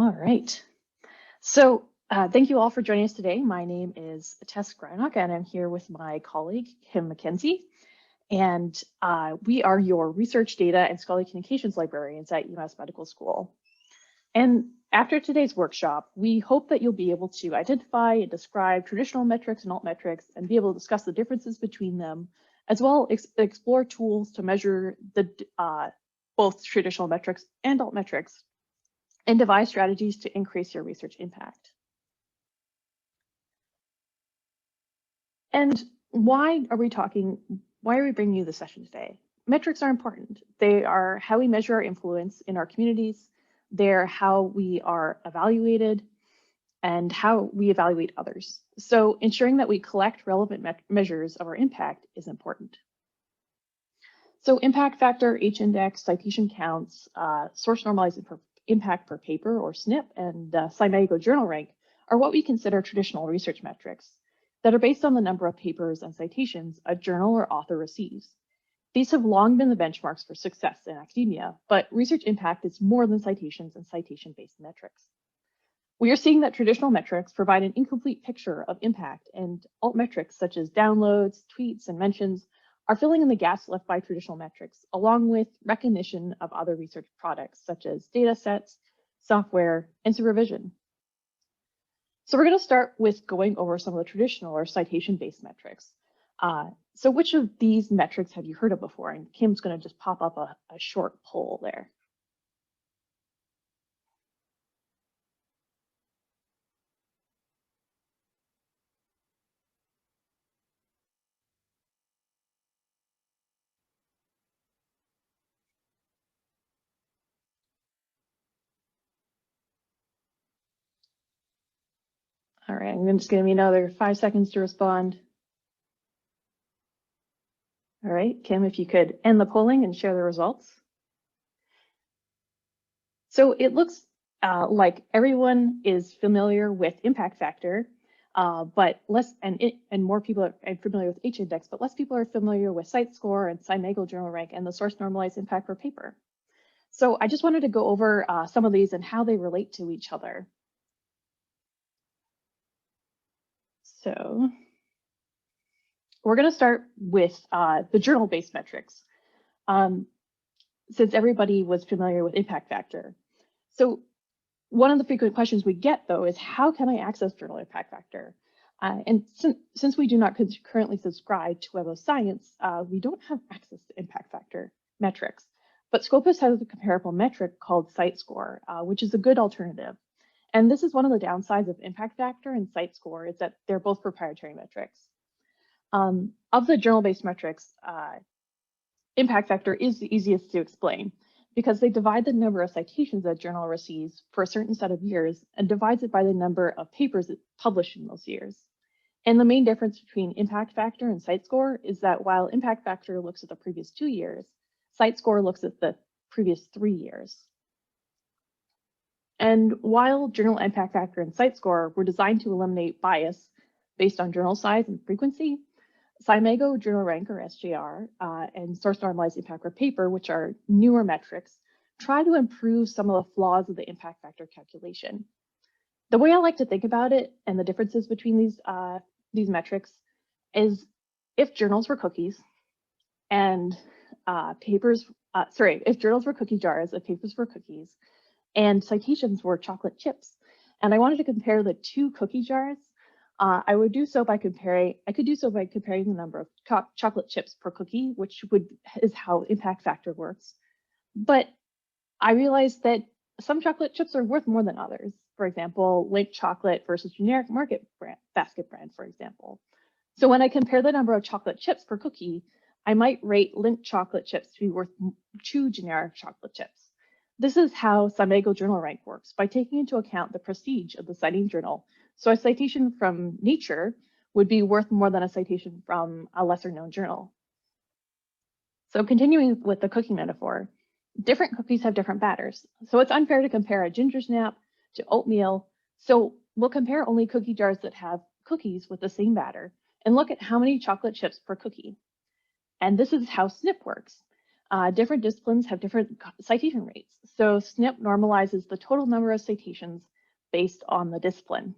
All right. So thank you all for joining us today. My name is Tess Greinock, and I'm here with my colleague, Kim McKenzie. And we are your research data and scholarly communications librarians at UMass Medical School. And after today's workshop, we hope that you'll be able to identify and describe traditional metrics and altmetrics and be able to discuss the differences between them, as well as explore tools to measure the both traditional metrics and altmetrics, and devise strategies to increase your research impact. And why are we bringing you this session today? Metrics are important. They are how we measure our influence in our communities. They're how we are evaluated and how we evaluate others. So ensuring that we collect relevant measures of our impact is important. So impact factor, H-index, citation counts, source normalized impact per paper, or SNP, and CIMAGO journal rank are what we consider traditional research metrics that are based on the number of papers and citations a journal or author receives. These have long been the benchmarks for success in academia, but research impact is more than citations and citation-based metrics. We are seeing that traditional metrics provide an incomplete picture of impact, and altmetrics such as downloads, tweets, and mentions are filling in the gaps left by traditional metrics, along with recognition of other research products such as data sets, software, and supervision. So we're going to start with going over some of the traditional or citation-based metrics. So which of these metrics have you heard of before? And Kim's going to just pop up a short poll there. All right, I'm just going to give you another 5 seconds to respond. All right, Kim, if you could end the polling and share the results. So it looks like everyone is familiar with impact factor, but less, and more people are familiar with H-index, but less people are familiar with site score and CIMAGO journal rank and the source normalized impact per paper. So I just wanted to go over some of these and how they relate to each other. So we're going to start with the journal-based metrics, since everybody was familiar with impact factor. So one of the frequent questions we get, though, is how can I access journal impact factor? And since we do not currently subscribe to Web of Science, we don't have access to impact factor metrics. But Scopus has a comparable metric called site score, which is a good alternative. And this is one of the downsides of impact factor and site score is that they're both proprietary metrics. Of the journal-based metrics, impact factor is the easiest to explain because they divide the number of citations a journal receives for a certain set of years and divides it by the number of papers it published in those years. And the main difference between impact factor and site score is that while impact factor looks at the previous 2 years, site score looks at the previous 3 years. And while journal impact factor and site score were designed to eliminate bias based on journal size and frequency, CIMAGO journal rank, or SJR, and source normalized impact per paper, which are newer metrics, try to improve some of the flaws of the impact factor calculation. The way I like to think about it and the differences between these metrics is if journals were cookies and if journals were cookie jars and papers were cookies and citations were chocolate chips, and I wanted to compare the two cookie jars, I could do so by comparing the number of chocolate chips per cookie, which is how impact factor works. But I realized that some chocolate chips are worth more than others. For example, Lindt chocolate versus generic market basket brand, for example. So when I compare the number of chocolate chips per cookie, I might rate Lindt chocolate chips to be worth 2 generic chocolate chips. This is how CIMAGO journal rank works by taking into account the prestige of the citing journal. So a citation from Nature would be worth more than a citation from a lesser known journal. So continuing with the cookie metaphor, different cookies have different batters. So it's unfair to compare a ginger snap to oatmeal. So we'll compare only cookie jars that have cookies with the same batter and look at how many chocolate chips per cookie. And this is how SNP works. different disciplines have different citation rates. So SNP normalizes the total number of citations based on the discipline.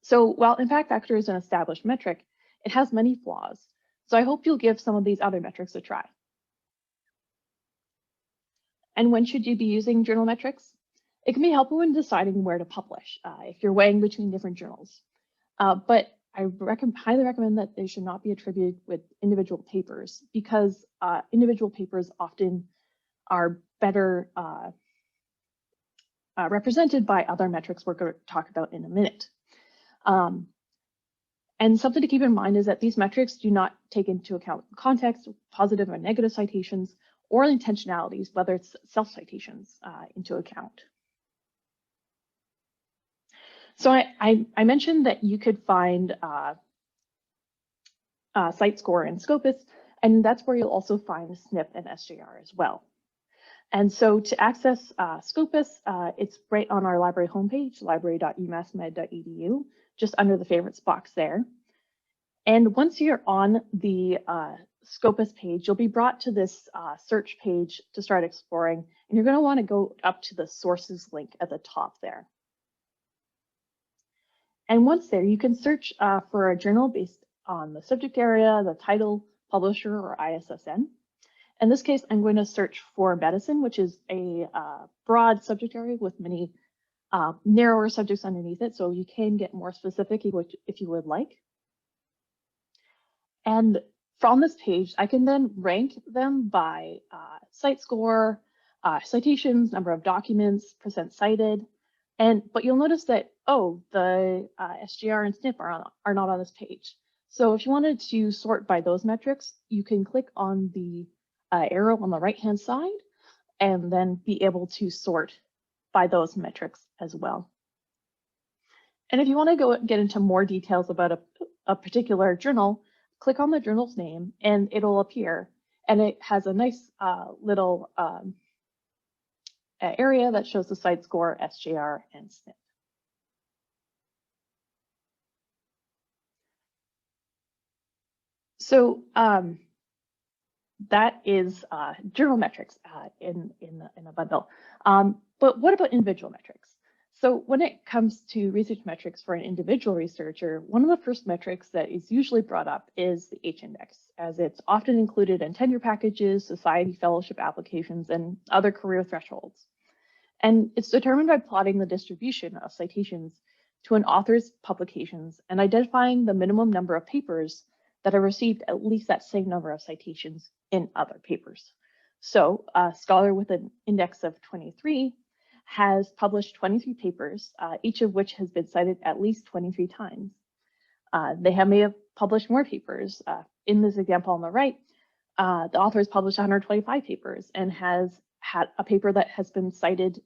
So while impact factor is an established metric, it has many flaws. So I hope you'll give some of these other metrics a try. And when should you be using journal metrics? It can be helpful when deciding where to publish, if you're weighing between different journals. But I highly recommend that they should not be attributed with individual papers, because individual papers often are better represented by other metrics we're going to talk about in a minute. And something to keep in mind is that these metrics do not take into account context, positive or negative citations, or intentionalities, whether it's self-citations, into account. So I mentioned that you could find site score in Scopus, and that's where you'll also find SNP and SJR as well. And so to access Scopus, it's right on our library homepage, library.umassmed.edu, just under the favorites box there. And once you're on the Scopus page, you'll be brought to this search page to start exploring, and you're going to want to go up to the sources link at the top there. And once there, you can search for a journal based on the subject area, the title, publisher, or ISSN. In this case, I'm going to search for medicine, which is a broad subject area with many narrower subjects underneath it, so you can get more specific if you would like. And from this page, I can then rank them by site score, citations, number of documents, percent cited. But you'll notice that, oh, the SJR and SNP are not on this page. So if you wanted to sort by those metrics, you can click on the arrow on the right-hand side and then be able to sort by those metrics as well. And if you want to go get into more details about a particular journal, click on the journal's name and it'll appear. And it has a nice little area that shows the site score, SJR, and SNP. So that is journal metrics in a bundle. But what about individual metrics? So when it comes to research metrics for an individual researcher, one of the first metrics that is usually brought up is the H-index, as it's often included in tenure packages, society fellowship applications, and other career thresholds. And it's determined by plotting the distribution of citations to an author's publications and identifying the minimum number of papers that have received at least that same number of citations in other papers. So a scholar with an index of 23 has published 23 papers, each of which has been cited at least 23 times. They may have published more papers. In this example on the right, the author has published 125 papers and has had a paper that has been cited,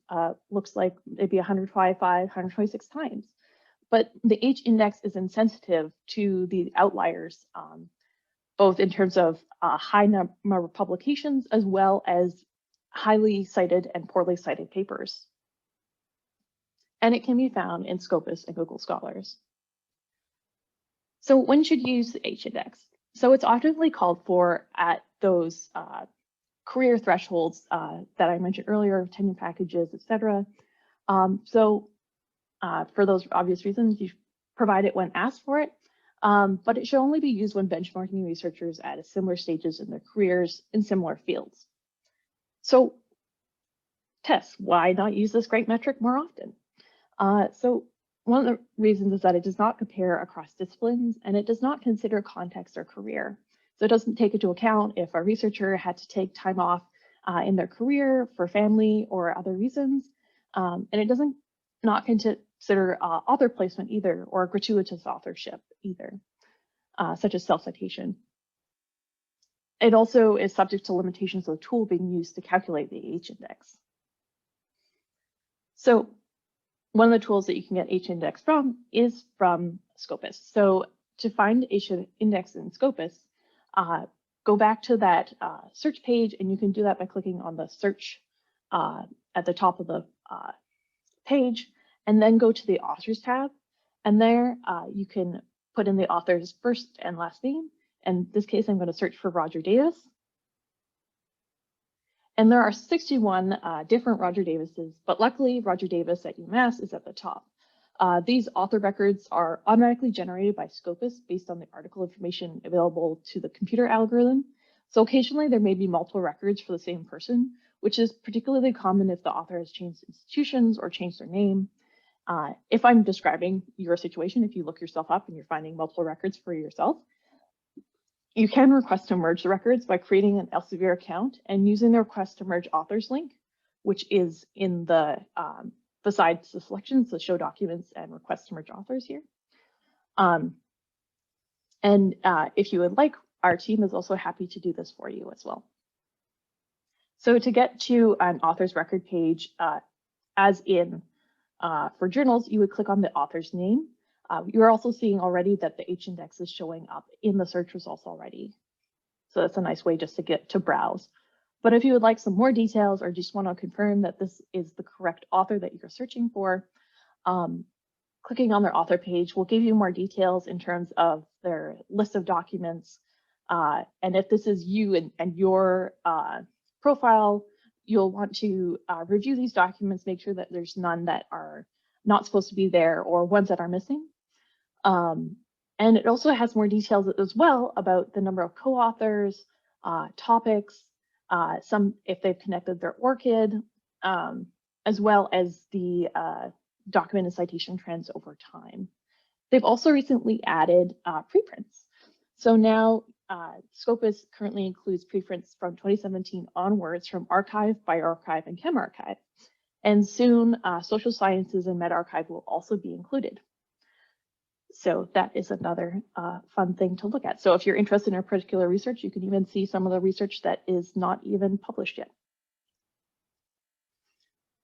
looks like maybe 125, 126 times. But the H-index is insensitive to the outliers, both in terms of high number of publications as well as highly cited and poorly cited papers. And it can be found in Scopus and Google Scholars. So when should you use the H-index? So it's often called for at those career thresholds that I mentioned earlier, tenure packages, etc. For those obvious reasons, you provide it when asked for it, but it should only be used when benchmarking researchers at similar stages in their careers in similar fields. So tests, why not use this great metric more often? So one of the reasons is that it does not compare across disciplines and it does not consider context or career. So it doesn't take into account if a researcher had to take time off in their career for family or other reasons. And it doesn't not consider author placement either, or gratuitous authorship either, such as self-citation. It also is subject to limitations of the tool being used to calculate the H-index. So one of the tools that you can get H-index from is from Scopus. So to find H-index in Scopus, go back to that search page, and you can do that by clicking on the search at the top of the page, and then go to the authors tab. And there you can put in the author's first and last name. In this case, I'm going to search for Roger Davis. And there are 61 different Roger Davises, but luckily Roger Davis at UMass is at the top. These author records are automatically generated by Scopus based on the article information available to the computer algorithm. So occasionally there may be multiple records for the same person, which is particularly common if the author has changed institutions or changed their name. If I'm describing your situation, if you look yourself up and you're finding multiple records for yourself, you can request to merge the records by creating an Elsevier account and using the request to merge authors link, which is in the besides the selections, the show documents and request to merge authors here. If you would like, our team is also happy to do this for you as well. So to get to an author's record page, as in for journals, you would click on the author's name. You're also seeing already that the H-index is showing up in the search results already. So that's a nice way just to get to browse. But if you would like some more details or just want to confirm that this is the correct author that you're searching for, clicking on their author page will give you more details in terms of their list of documents. And if this is you and your profile, you'll want to review these documents, make sure that there's none that are not supposed to be there or ones that are missing. And it also has more details as well about the number of co-authors, topics, some if they've connected their ORCID, as well as the documented citation trends over time. They've also recently added preprints. So now Scopus currently includes preprints from 2017 onwards from arXiv, bioRxiv, and chemarXiv. And soon social sciences and medRxiv will also be included. So that is another fun thing to look at. So if you're interested in a particular research, you can even see some of the research that is not even published yet.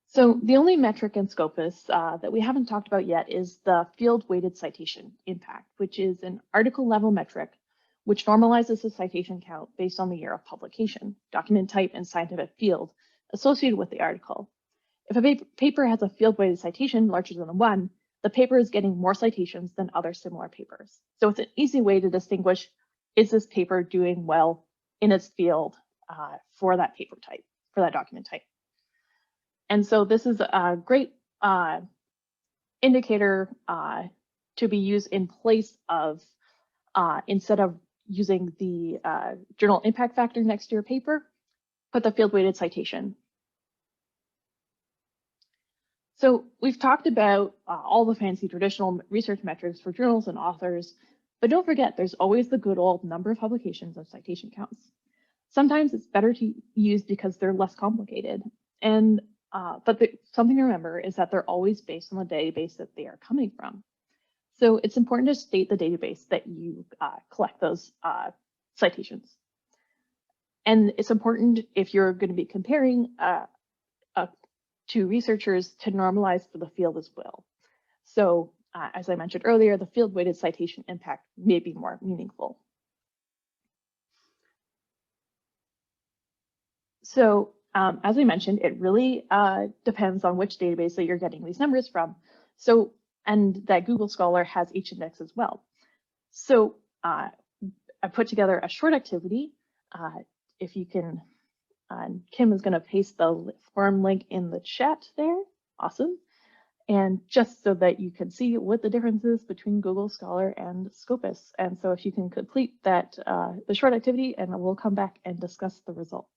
So the only metric in Scopus that we haven't talked about yet is the field-weighted citation impact, which is an article-level metric which normalizes the citation count based on the year of publication, document type, and scientific field associated with the article. If a paper has a field-weighted citation larger than 1, the paper is getting more citations than other similar papers. So it's an easy way to distinguish, is this paper doing well in its field for that paper type, for that document type. And so this is a great indicator to be used in place of, instead of using the journal impact factor next to your paper, put the field-weighted citation. So we've talked about all the fancy traditional research metrics for journals and authors, but don't forget there's always the good old number of publications and citation counts. Sometimes it's better to use because they're less complicated. And but something to remember is that they're always based on the database that they are coming from. So it's important to state the database that you collect those citations. And it's important if you're going to be comparing to researchers to normalize for the field as well. So as I mentioned earlier, the field-weighted citation impact may be more meaningful. So as I mentioned, it really depends on which database that you're getting these numbers from. So, and that Google Scholar has H-index as well. So I put together a short activity. If you can, Kim is going to paste the form link in the chat there. Awesome. And just so that you can see what the difference is between Google Scholar and Scopus. And so if you can complete that, the short activity, and we'll come back and discuss the results.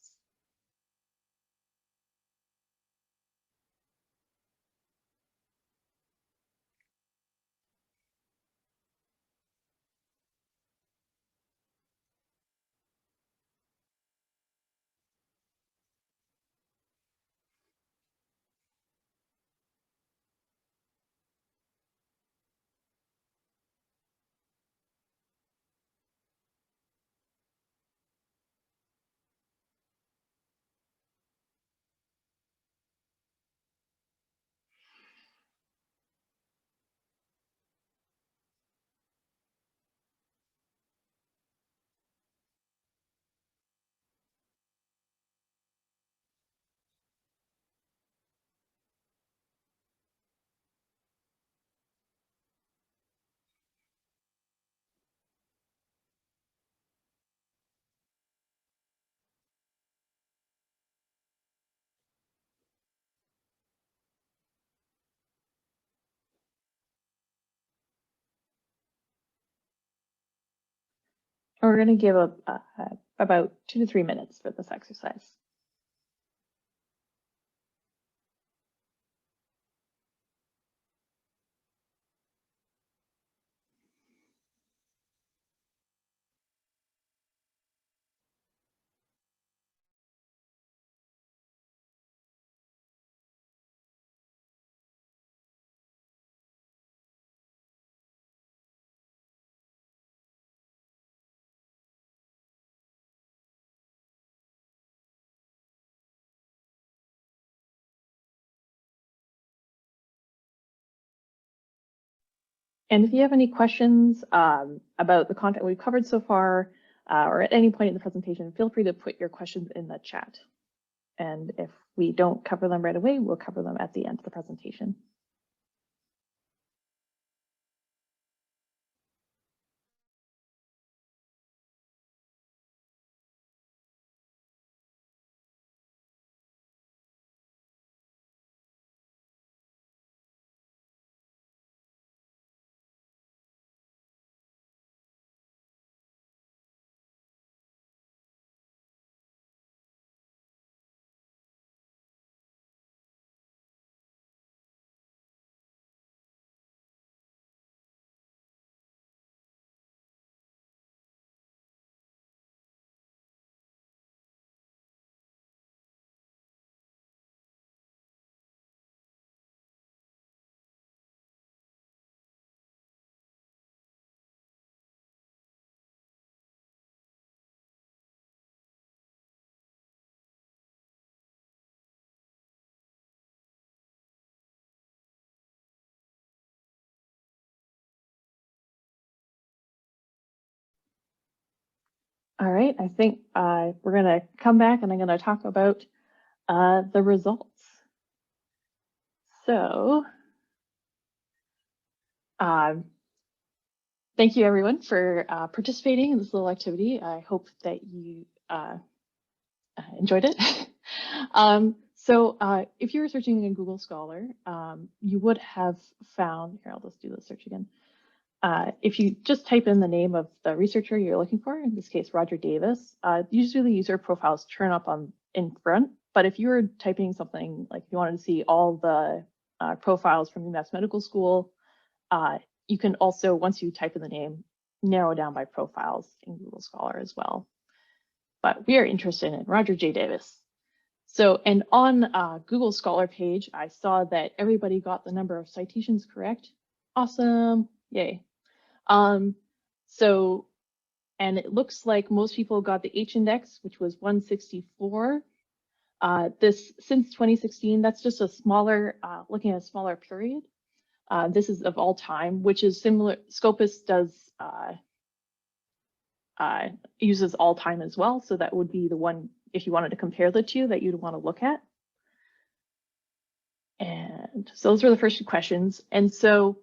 we're going to give about 2 to 3 minutes for this exercise. And if you have any questions about the content we've covered so far, or at any point in the presentation, feel free to put your questions in the chat. And if we don't cover them right away, we'll cover them at the end of the presentation. All right, I think we're going to come back and I'm going to talk about the results. So thank you everyone for participating in this little activity. I hope that you enjoyed it. So if you were searching in Google Scholar, you would have found, here, I'll just do the search again. If you just type in the name of the researcher you're looking for, in this case, Roger Davis, usually user profiles turn up in front. But if you were typing something like you wanted to see all the profiles from UMass Medical School, you can also, once you type in the name, narrow down by profiles in Google Scholar as well. But we are interested in Roger J. Davis. So, and on Google Scholar page, I saw that everybody got the number of citations correct. Awesome, yay. So, and it looks like most people got the H index, which was 164. This, since 2016, that's just a smaller, looking at a smaller period. This is of all time, which is similar. Scopus does uses all time as well, so that would be the one, if you wanted to compare the two, that you'd want to look at. And so those were the first two questions. And so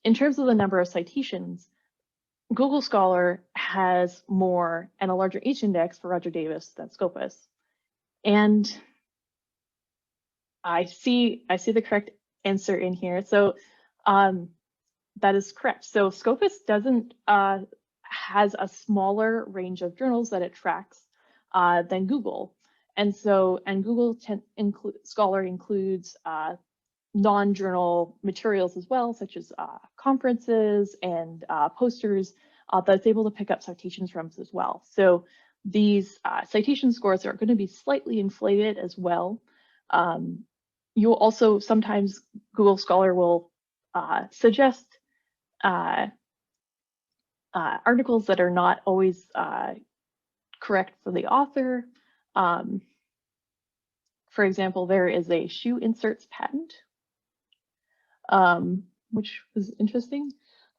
in terms of the number of citations, Google Scholar has more and a larger H index for Roger Davis than Scopus. And I see the correct answer in here. So that is correct. So Scopus doesn't has a smaller range of journals that it tracks than Google. And so, and Google Scholar includes non-journal materials as well, such as conferences and posters that's able to pick up citations from as well. So these citation scores are going to be slightly inflated as well. You'll also, sometimes Google Scholar will suggest articles that are not always correct for the author. For example, there is a shoe inserts patent, which was interesting.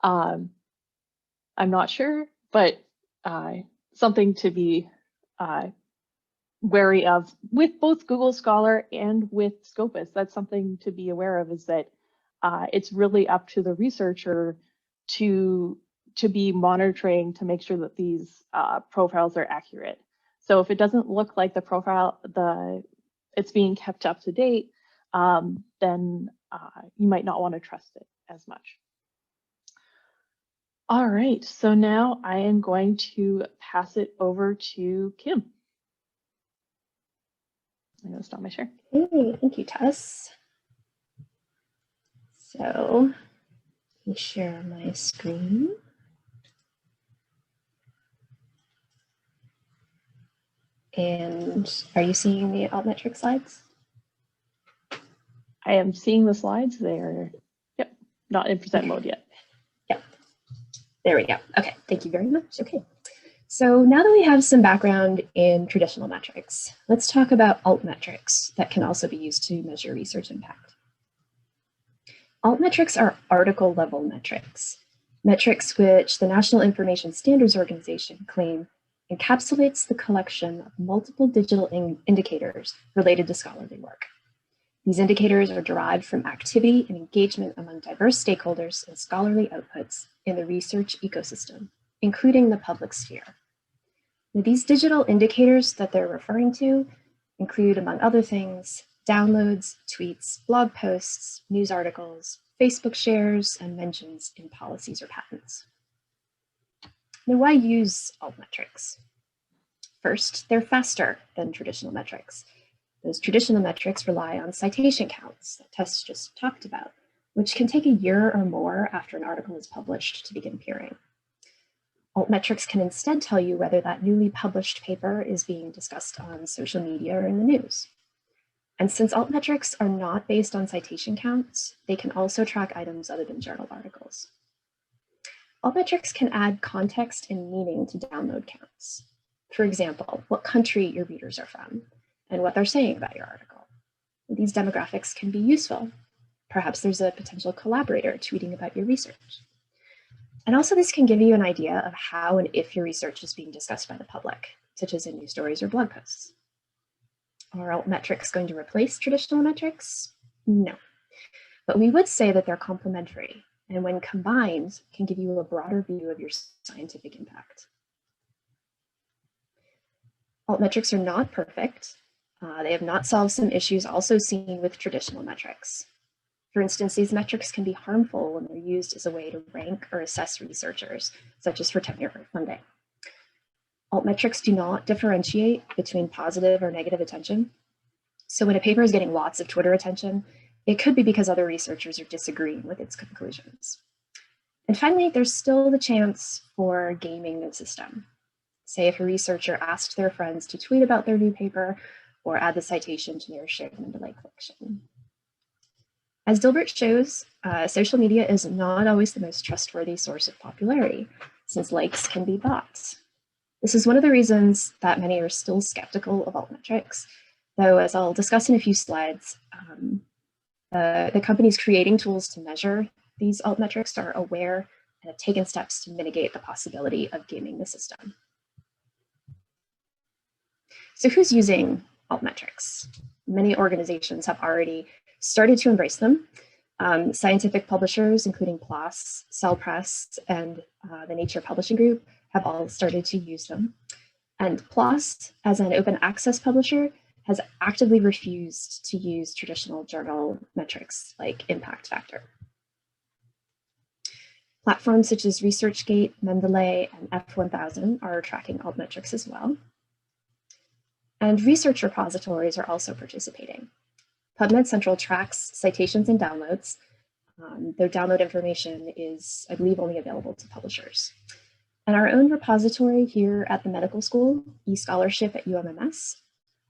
I'm not sure, but something to be wary of with both Google Scholar and with Scopus. That's something to be aware of, is that it's really up to the researcher to be monitoring to make sure that these profiles are accurate. So if it doesn't look like the profile, it's being kept up to date, then you might not want to trust it as much. All right, so now I am going to pass it over to Kim. I'm going to stop my share. Hey, thank you, Tess. So let me share my screen. And are you seeing the Altmetric slides? I am seeing the slides. They're, yep, not in present mode yet. Yep. There we go. Okay, thank you very much. Okay. So now that we have some background in traditional metrics, let's talk about altmetrics that can also be used to measure research impact. Altmetrics are article level metrics, metrics which the National Information Standards Organization claim encapsulates the collection of multiple digital indicators related to scholarly work. These indicators are derived from activity and engagement among diverse stakeholders and scholarly outputs in the research ecosystem, including the public sphere. Now, these digital indicators that they're referring to include, among other things, downloads, tweets, blog posts, news articles, Facebook shares, and mentions in policies or patents. Now, why use altmetrics? First, they're faster than traditional metrics. Those traditional metrics rely on citation counts that Tess just talked about, which can take a year or more after an article is published to begin peering. Altmetrics can instead tell you whether that newly published paper is being discussed on social media or in the news. And since altmetrics are not based on citation counts, they can also track items other than journal articles. Altmetrics can add context and meaning to download counts. For example, what country your readers are from and what they're saying about your article. These demographics can be useful. Perhaps there's a potential collaborator tweeting about your research. And also this can give you an idea of how and if your research is being discussed by the public, such as in news stories or blog posts. Are altmetrics going to replace traditional metrics? No, but we would say that they're complementary, and when combined, can give you a broader view of your scientific impact. Altmetrics are not perfect. They have not solved some issues also seen with traditional metrics. For instance, these metrics can be harmful when they're used as a way to rank or assess researchers, such as for tenure or funding. Altmetrics do not differentiate between positive or negative attention. So when a paper is getting lots of Twitter attention, it could be because other researchers are disagreeing with its conclusions. And finally, there's still the chance for gaming the system. Say if a researcher asked their friends to tweet about their new paper or add the citation to their shared Mendeley collection. As Dilbert shows, social media is not always the most trustworthy source of popularity, since likes can be bots. This is one of the reasons that many are still skeptical of altmetrics, though as I'll discuss in a few slides, the companies creating tools to measure these altmetrics are aware and have taken steps to mitigate the possibility of gaming the system. So who's using altmetrics? Many organizations have already started to embrace them. Scientific publishers, including PLOS, Cell Press, and the Nature Publishing Group have all started to use them. And PLOS, as an open access publisher, has actively refused to use traditional journal metrics like impact factor. Platforms such as ResearchGate, Mendeley, and F1000 are tracking altmetrics as well. And research repositories are also participating. PubMed Central tracks citations and downloads. Their download information is, I believe, only available to publishers. And our own repository here at the medical school, eScholarship at UMMS,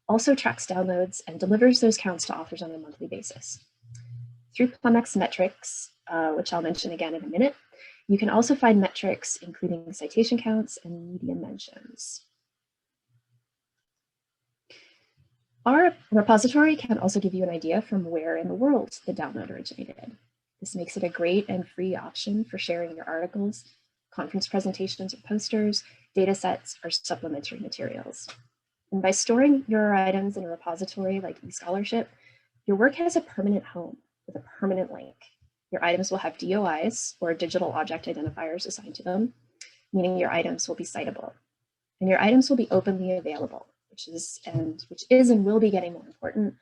also tracks downloads and delivers those counts to authors on a monthly basis. Through Plumex Metrics, which I'll mention again in a minute, you can also find metrics including citation counts and media mentions. Our repository can also give you an idea from where in the world the download originated. This makes it a great and free option for sharing your articles, conference presentations or posters, data sets, or supplementary materials. And by storing your items in a repository like eScholarship, your work has a permanent home with a permanent link. Your items will have DOIs, or digital object identifiers, assigned to them, meaning your items will be citable. And your items will be openly available, which is and will be getting more important,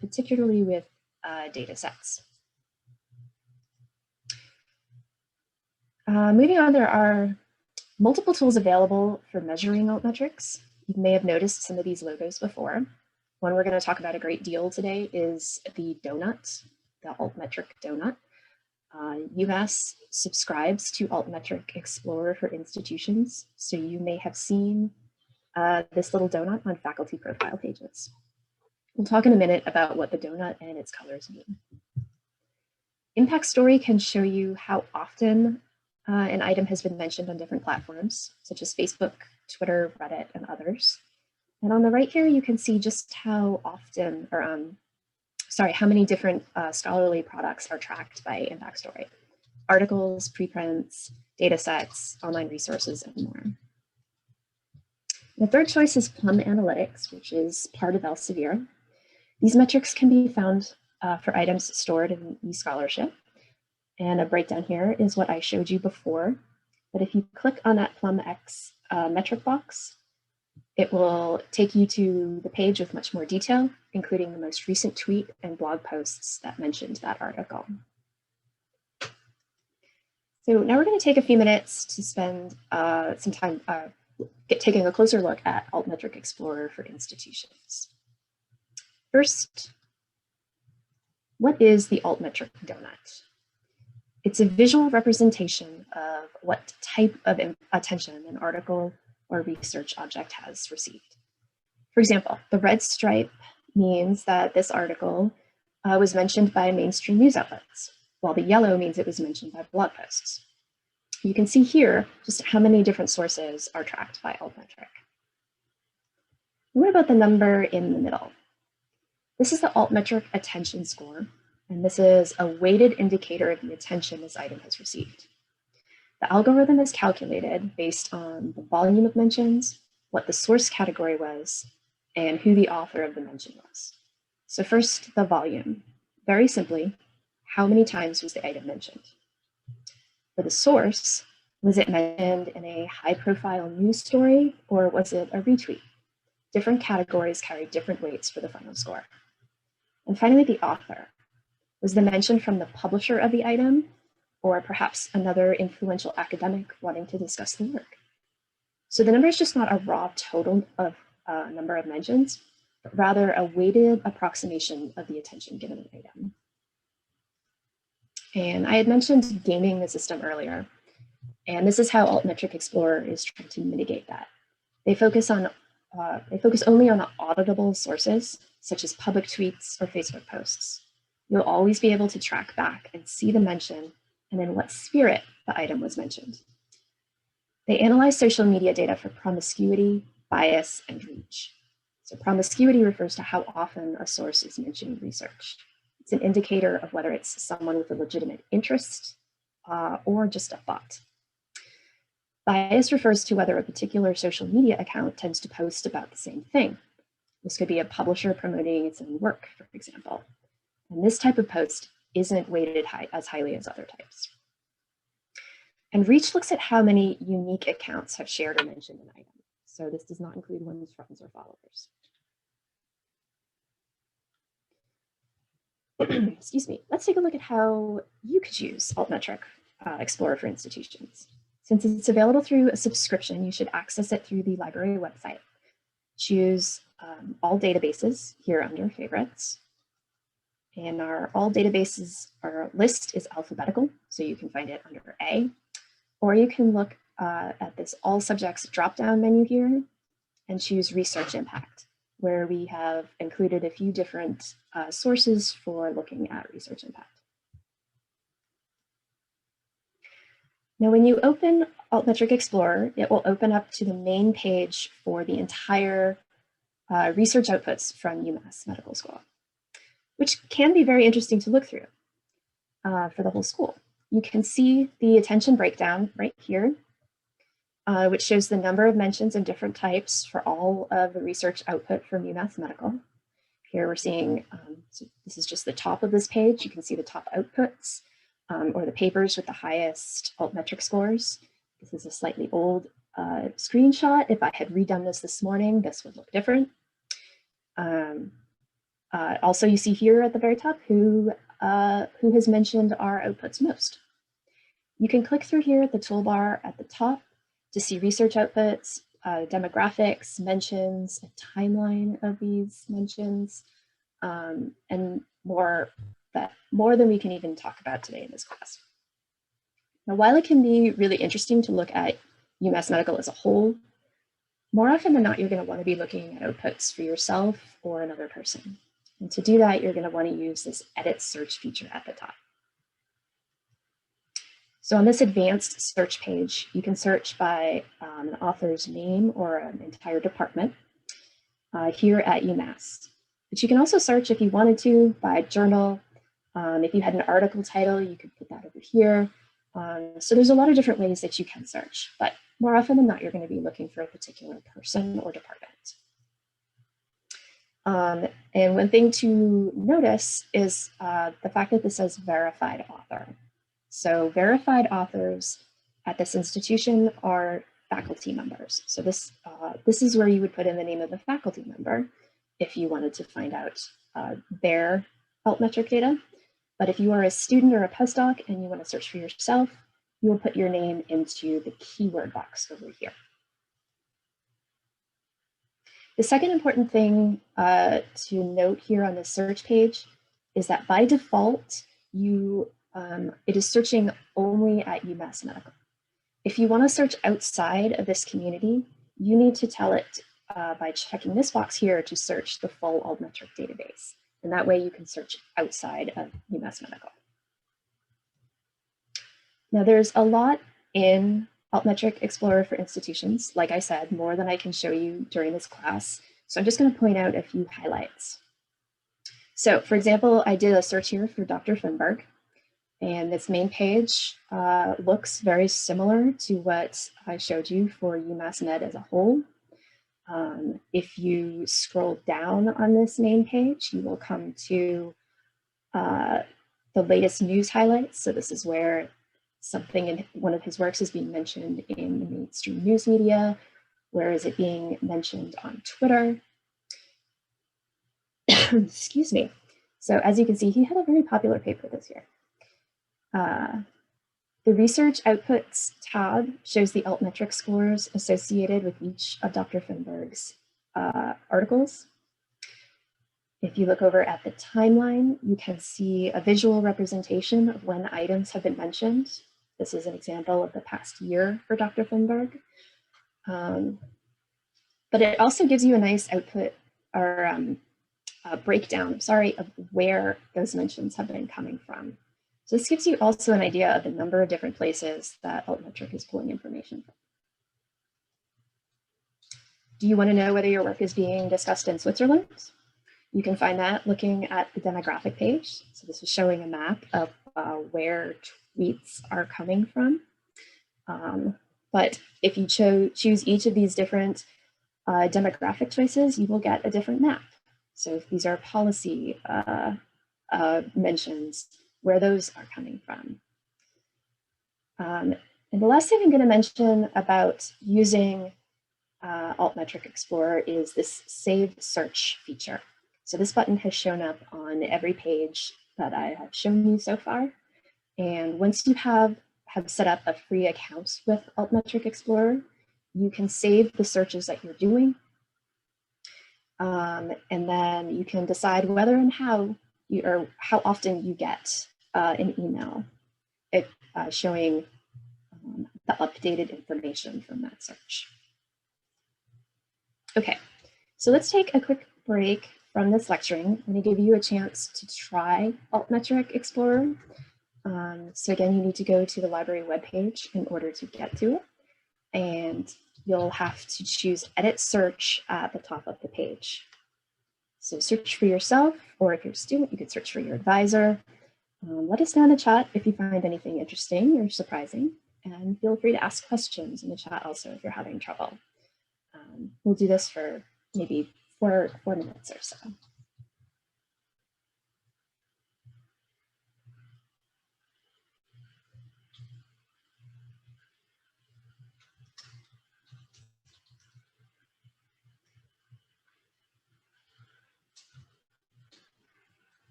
particularly with data sets. Moving on, there are multiple tools available for measuring altmetrics. You may have noticed some of these logos before. One we're going to talk about a great deal today is the donut, the Altmetric donut. UMass subscribes to Altmetric Explorer for institutions, so you may have seen this little donut on faculty profile pages. We'll talk in a minute about what the donut and its colors mean. Impact Story can show you how often an item has been mentioned on different platforms, such as Facebook, Twitter, Reddit, and others. And on the right here, you can see just how often, or how many different scholarly products are tracked by Impact Story. Articles, preprints, data sets, online resources, and more. The third choice is Plum Analytics, which is part of Elsevier. These metrics can be found for items stored in eScholarship. And a breakdown here is what I showed you before. But if you click on that Plum X metric box, it will take you to the page with much more detail, including the most recent tweet and blog posts that mentioned that article. So now we're going to take a few minutes to spend some time taking a closer look at Altmetric Explorer for institutions. First, what is the Altmetric donut? It's a visual representation of what type of attention an article or research object has received. For example, the red stripe means that this article was mentioned by mainstream news outlets, while the yellow means it was mentioned by blog posts. You can see here just how many different sources are tracked by Altmetric. What about the number in the middle? This is the Altmetric attention score, and this is a weighted indicator of the attention this item has received. The algorithm is calculated based on the volume of mentions, what the source category was, and who the author of the mention was. So first, the volume. Very simply, how many times was the item mentioned? For the source, was it mentioned in a high-profile news story, or was it a retweet? Different categories carry different weights for the final score. And finally, the author. Was the mention from the publisher of the item, or perhaps another influential academic wanting to discuss the work? So the number is just not a raw total of number of mentions, but rather a weighted approximation of the attention given an item. And I had mentioned gaming the system earlier, and this is how Altmetric Explorer is trying to mitigate that. They focus only on auditable sources, such as public tweets or Facebook posts. You'll always be able to track back and see the mention and in what spirit the item was mentioned. They analyze social media data for promiscuity, bias, and reach. So promiscuity refers to how often a source is mentioning research. It's an indicator of whether it's someone with a legitimate interest or just a thought. Bias refers to whether a particular social media account tends to post about the same thing. This could be a publisher promoting its own work, for example. And this type of post isn't weighted as highly as other types. And reach looks at how many unique accounts have shared or mentioned an item. So this does not include one's friends or followers. Excuse me. Let's take a look at how you could use Altmetric Explorer for institutions. Since it's available through a subscription, you should access it through the library website. Choose all databases here under favorites. And our all databases, our list is alphabetical, so you can find it under A, or you can look at this all subjects drop-down menu here and choose research impact, where we have included a few different sources for looking at research impact. Now, when you open Altmetric Explorer, it will open up to the main page for the entire research outputs from UMass Medical School, which can be very interesting to look through for the whole school. You can see the attention breakdown right here, which shows the number of mentions of different types for all of the research output from UMass Medical. Here we're seeing, so this is just the top of this page. You can see the top outputs or the papers with the highest Altmetric scores. This is a slightly old screenshot. If I had redone this morning, this would look different. Also, you see here at the very top who has mentioned our outputs most. You can click through here at the toolbar at the top to see research outputs, demographics, mentions, a timeline of these mentions, and more than we can even talk about today in this class. Now, while it can be really interesting to look at UMass Medical as a whole, more often than not, you're going to want to be looking at outputs for yourself or another person. And to do that, you're going to want to use this edit search feature at the top. So on this advanced search page, you can search by an author's name or an entire department here at UMass. But you can also search if you wanted to by journal. If you had an article title, you could put that over here. So there's a lot of different ways that you can search, but more often than not, you're going to be looking for a particular person or department. And one thing to notice is the fact that this says verified author. So verified authors at this institution are faculty members. So this is where you would put in the name of the faculty member if you wanted to find out their altmetric data. But if you are a student or a postdoc and you want to search for yourself, you will put your name into the keyword box over here. The second important thing to note here on the search page is that by default, it is searching only at UMass Medical. If you want to search outside of this community, you need to tell it by checking this box here to search the full Altmetric database. And that way you can search outside of UMass Medical. Now there's a lot in Altmetric Explorer for institutions. Like I said, more than I can show you during this class. So I'm just going to point out a few highlights. So for example, I did a search here for Dr. Finberg. And this main page looks very similar to what I showed you for UMass Med as a whole. If you scroll down on this main page, you will come to the latest news highlights. So this is where something in one of his works is being mentioned in the mainstream news media. Where is it being mentioned on Twitter? Excuse me. So as you can see, he had a very popular paper this year. The Research Outputs tab shows the Altmetric scores associated with each of Dr. Finberg's articles. If you look over at the timeline, you can see a visual representation of when items have been mentioned. This is an example of the past year for Dr. Finberg. But it also gives you a nice output or breakdown, of where those mentions have been coming from. So this gives you also an idea of the number of different places that Altmetric is pulling information from. Do you want to know whether your work is being discussed in Switzerland? You can find that looking at the demographic page. So this is showing a map of where tweets are coming from. But if you choose each of these different demographic choices, you will get a different map. So if these are policy mentions, where those are coming from. And the last thing I'm going to mention about using Altmetric Explorer is this Save Search feature. So this button has shown up on every page that I have shown you so far. And once you have set up a free account with Altmetric Explorer, you can save the searches that you're doing. And then you can decide whether and how often you get an email showing the updated information from that search. Okay, so let's take a quick break from this lecturing. I'm going to give you a chance to try Altmetric Explorer. So again, you need to go to the library webpage in order to get to it. And you'll have to choose Edit Search at the top of the page. So search for yourself, or if you're a student, you could search for your advisor. Let us know in the chat if you find anything interesting or surprising, and feel free to ask questions in the chat also if you're having trouble. We'll do this for maybe four minutes or so.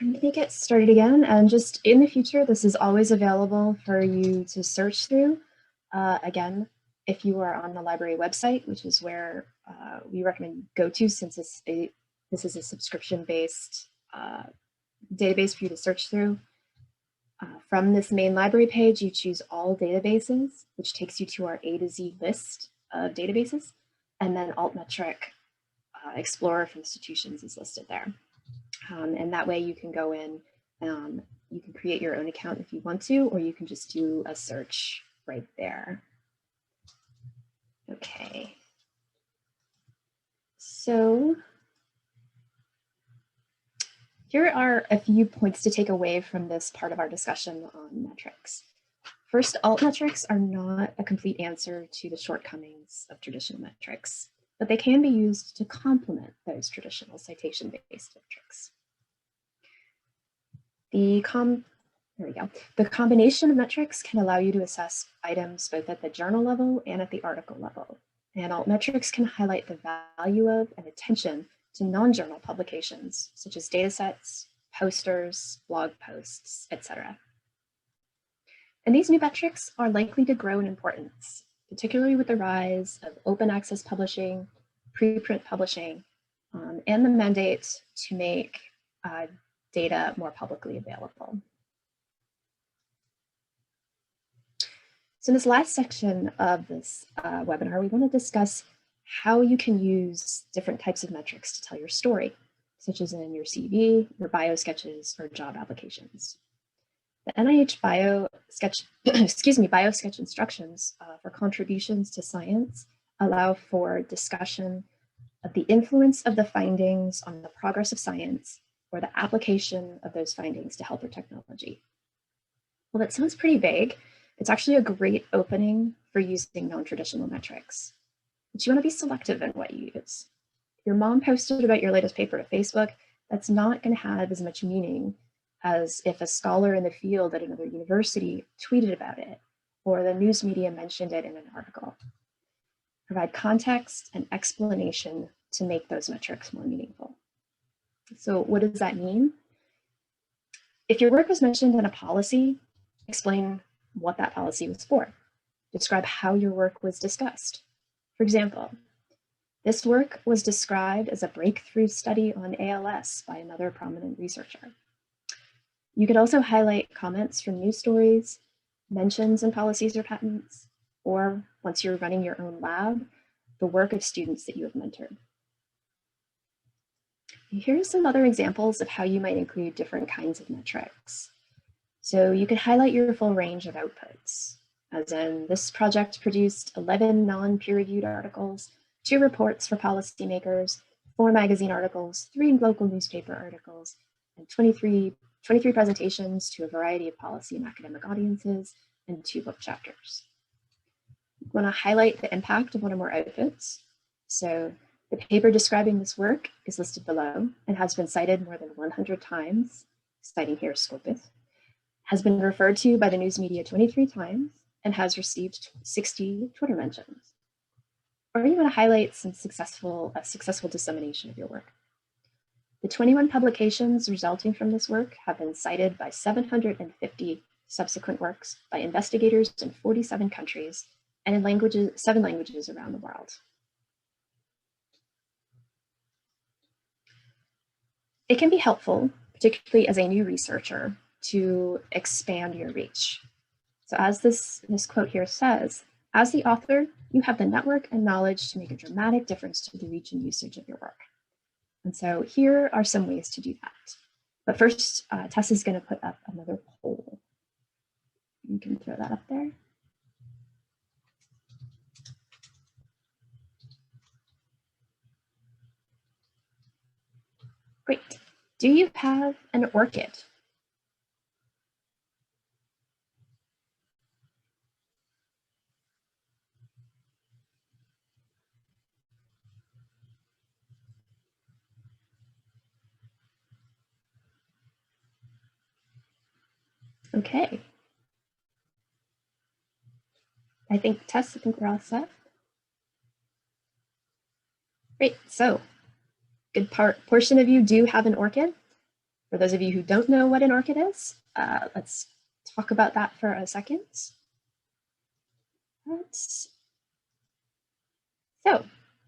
I'm going to get started again, and just in the future, this is always available for you to search through. Again, if you are on the library website, which is where we recommend go to, since this is a subscription-based database for you to search through. From this main library page, you choose all databases, which takes you to our A to Z list of databases, and then Altmetric Explorer for institutions is listed there. And that way you can go in, you can create your own account if you want to, or you can just do a search right there. Okay. So here are a few points to take away from this part of our discussion on metrics. First, altmetrics are not a complete answer to the shortcomings of traditional metrics, but they can be used to complement those traditional citation-based metrics. The combination of metrics can allow you to assess items both at the journal level and at the article level. And altmetrics can highlight the value of and attention to non-journal publications, such as datasets, posters, blog posts, etc. And these new metrics are likely to grow in importance, particularly with the rise of open access publishing, preprint publishing, and the mandate to make data more publicly available. So in this last section of this webinar, we want to discuss how you can use different types of metrics to tell your story, such as in your CV, your bio sketches, or job applications. The NIH BioSketch instructions for contributions to science allow for discussion of the influence of the findings on the progress of science or the application of those findings to health or technology. Well, that sounds pretty vague. It's actually a great opening for using non-traditional metrics, but you want to be selective in what you use. If your mom posted about your latest paper to Facebook, that's not going to have as much meaning as if a scholar in the field at another university tweeted about it, or the news media mentioned it in an article. Provide context and explanation to make those metrics more meaningful. So what does that mean? If your work was mentioned in a policy, explain what that policy was for. Describe how your work was discussed. For example, this work was described as a breakthrough study on ALS by another prominent researcher. You could also highlight comments from news stories, mentions in policies or patents, or once you're running your own lab, the work of students that you have mentored. Here's some other examples of how you might include different kinds of metrics. So you could highlight your full range of outputs, as in this project produced 11 non-peer-reviewed articles, 2 reports for policymakers, 4 magazine articles, 3 local newspaper articles, and 23 presentations to a variety of policy and academic audiences, and 2 book chapters. You want to highlight the impact of one or more outputs. So the paper describing this work is listed below and has been cited more than 100 times, citing here Scopus, has been referred to by the news media 23 times, and has received 60 Twitter mentions. Or you want to highlight some successful dissemination of your work. The 21 publications resulting from this work have been cited by 750 subsequent works by investigators in 47 countries and in 7 languages around the world. It can be helpful, particularly as a new researcher, to expand your reach. So as this quote here says, as the author, you have the network and knowledge to make a dramatic difference to the reach and usage of your work. And so here are some ways to do that. But first, Tess is going to put up another poll. You can throw that up there. Great. Do you have an orchid? Okay. I think we're all set. Great, so good portion of you do have an orchid. For those of you who don't know what an ORCID is, let's talk about that for a second. So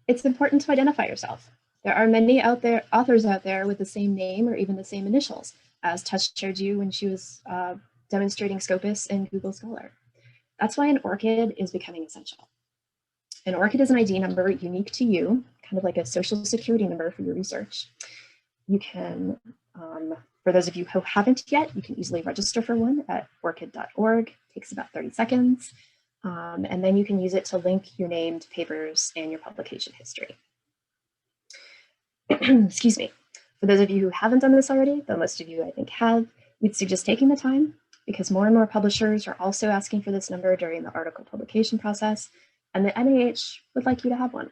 it's important to identify yourself. There are many authors out there with the same name or even the same initials, as Tess showed you when she was demonstrating Scopus in Google Scholar. That's why an ORCID is becoming essential. An ORCID is an ID number unique to you, kind of like a social security number for your research. You can, for those of you who haven't yet, you can easily register for one at orcid.org. It takes about 30 seconds. And then you can use it to link your named papers and your publication history. Excuse me. For those of you who haven't done this already, though most of you I think have, we'd suggest taking the time because more and more publishers are also asking for this number during the article publication process, and the NIH would like you to have one.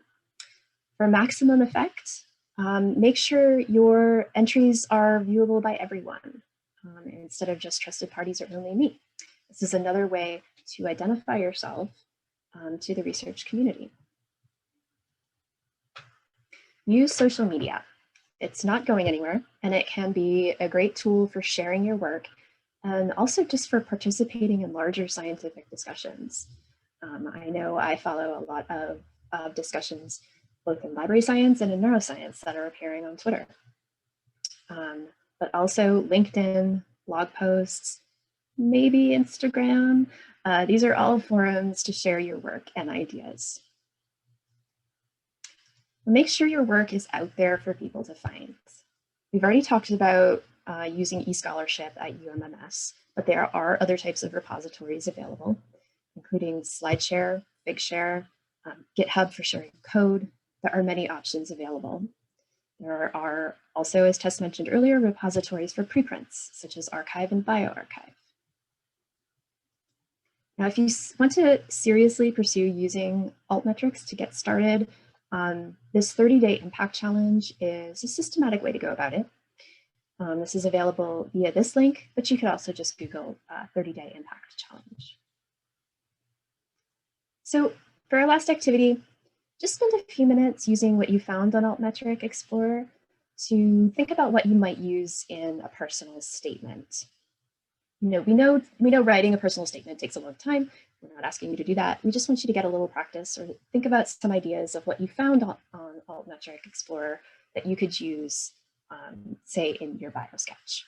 For maximum effect, make sure your entries are viewable by everyone instead of just trusted parties or only me. This is another way to identify yourself to the research community. Use social media. It's not going anywhere, and it can be a great tool for sharing your work and also just for participating in larger scientific discussions. I know I follow a lot of discussions both in library science and in neuroscience that are appearing on Twitter. But also LinkedIn, blog posts, maybe Instagram. These are all forums to share your work and ideas. Make sure your work is out there for people to find. We've already talked about using eScholarship at UMMS, but there are other types of repositories available, including SlideShare, Figshare, GitHub for sharing code. There are many options available. There are also, as Tess mentioned earlier, repositories for preprints, such as Archive and bioRxiv. Now, if you want to seriously pursue using Altmetrics to get started, this 30-day impact challenge is a systematic way to go about it. This is available via this link, but you could also just Google 30-day impact challenge. So for our last activity, just spend a few minutes using what you found on Altmetric Explorer to think about what you might use in a personal statement. We know writing a personal statement takes a long time. We're not asking you to do that. We just want you to get a little practice or think about some ideas of what you found on Altmetric Explorer that you could use, say, in your biosketch.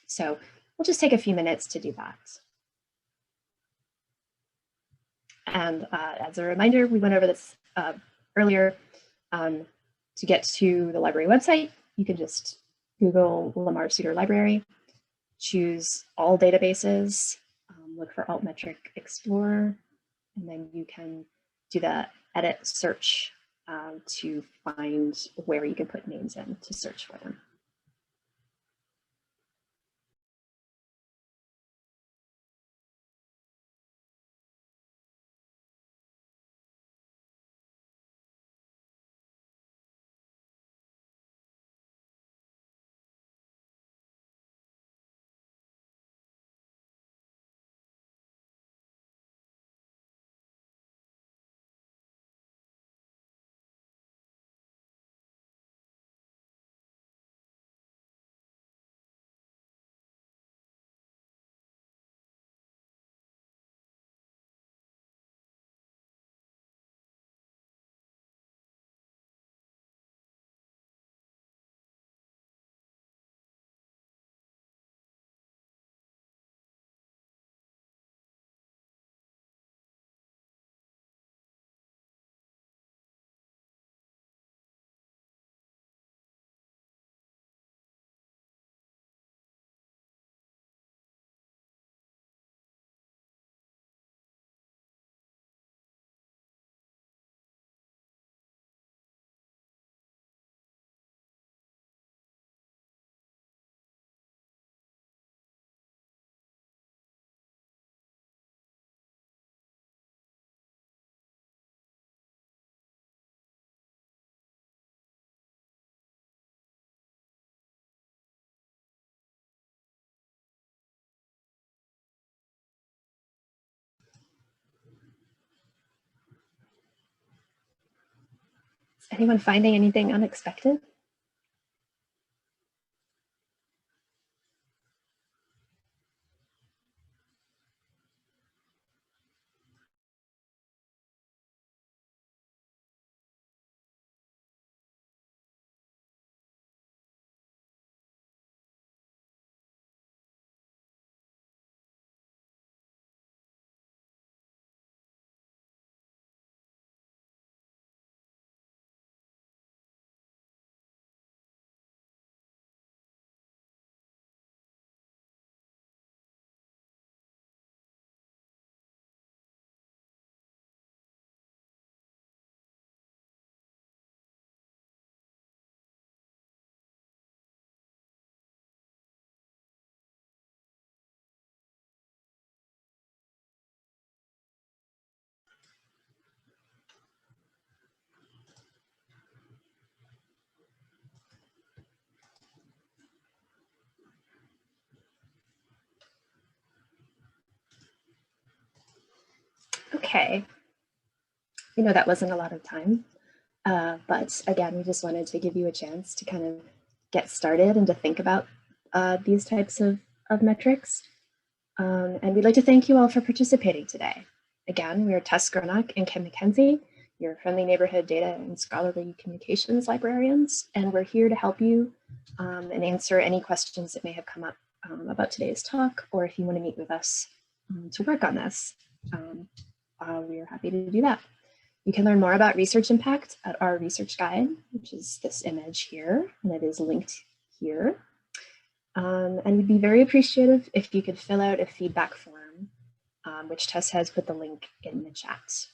So we'll just take a few minutes to do that. And as a reminder, we went over this earlier. To get to the library website, you can just Google Lamar Suter Library, choose all databases, look for Altmetric Explorer, and then you can do the edit search to find where you can put names in to search for them. Is anyone finding anything unexpected? Okay. I know that wasn't a lot of time, but again, we just wanted to give you a chance to kind of get started and to think about these types of metrics. And we'd like to thank you all for participating today. Again, we are Tess Gronock and Kim McKenzie, your friendly neighborhood data and scholarly communications librarians, and we're here to help you and answer any questions that may have come up about today's talk, or if you want to meet with us to work on this, we are happy to do that. You can learn more about research impact at our research guide, which is this image here, and it is linked here. And we'd be very appreciative if you could fill out a feedback form, which Tess has put the link in the chat.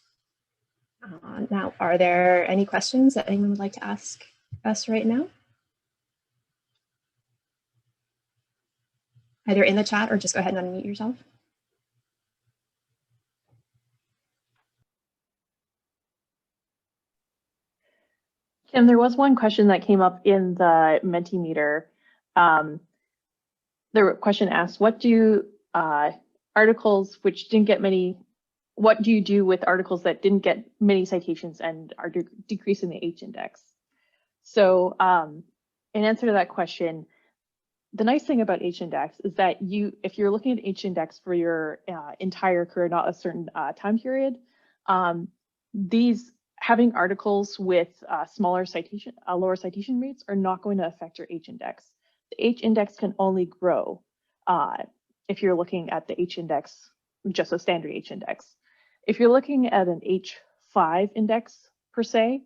Now, are there any questions that anyone would like to ask us right now? Either in the chat or just go ahead and unmute yourself. Kim, there was one question that came up in the Mentimeter. The question asked, what do articles which didn't get many, what do you do with articles that didn't get many citations and are decreasing the H-index? So in answer to that question, the nice thing about H-index is that if you're looking at H-index for your entire career, not a certain time period, having articles with lower citation rates are not going to affect your H-index. The H-index can only grow if you're looking at the H-index, just a standard H-index. If you're looking at an H5 index per se,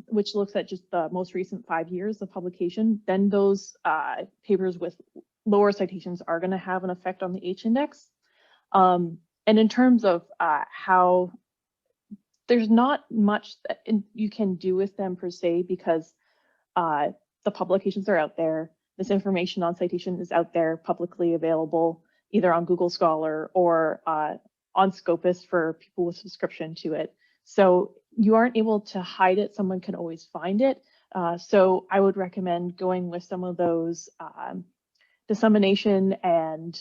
which looks at just the most recent 5 years of publication, then those papers with lower citations are going to have an effect on the H-index. And in terms of how, there's not much that you can do with them per se, because the publications are out there. This information on citation is out there, publicly available, either on Google Scholar or on Scopus for people with subscription to it. So you aren't able to hide it. Someone can always find it. So I would recommend going with some of those dissemination and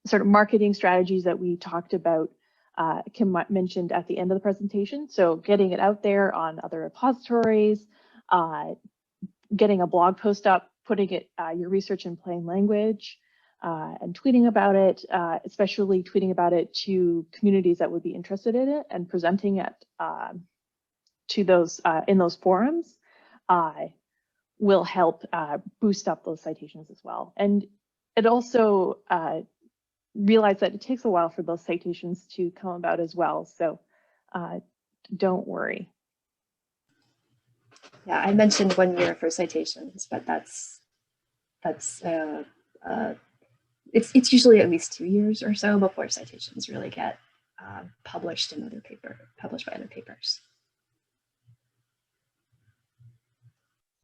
sort of marketing strategies that we talked about, Kim mentioned at the end of the presentation. So getting it out there on other repositories, getting a blog post up, putting it your research in plain language, and tweeting about it, especially tweeting about it to communities that would be interested in it, and presenting it to those in those forums will help boost up those citations as well. And it also realize that it takes a while for those citations to come about as well. So don't worry. Yeah, I mentioned 1 year for citations, but it's usually at least 2 years or so before citations really get published by other papers.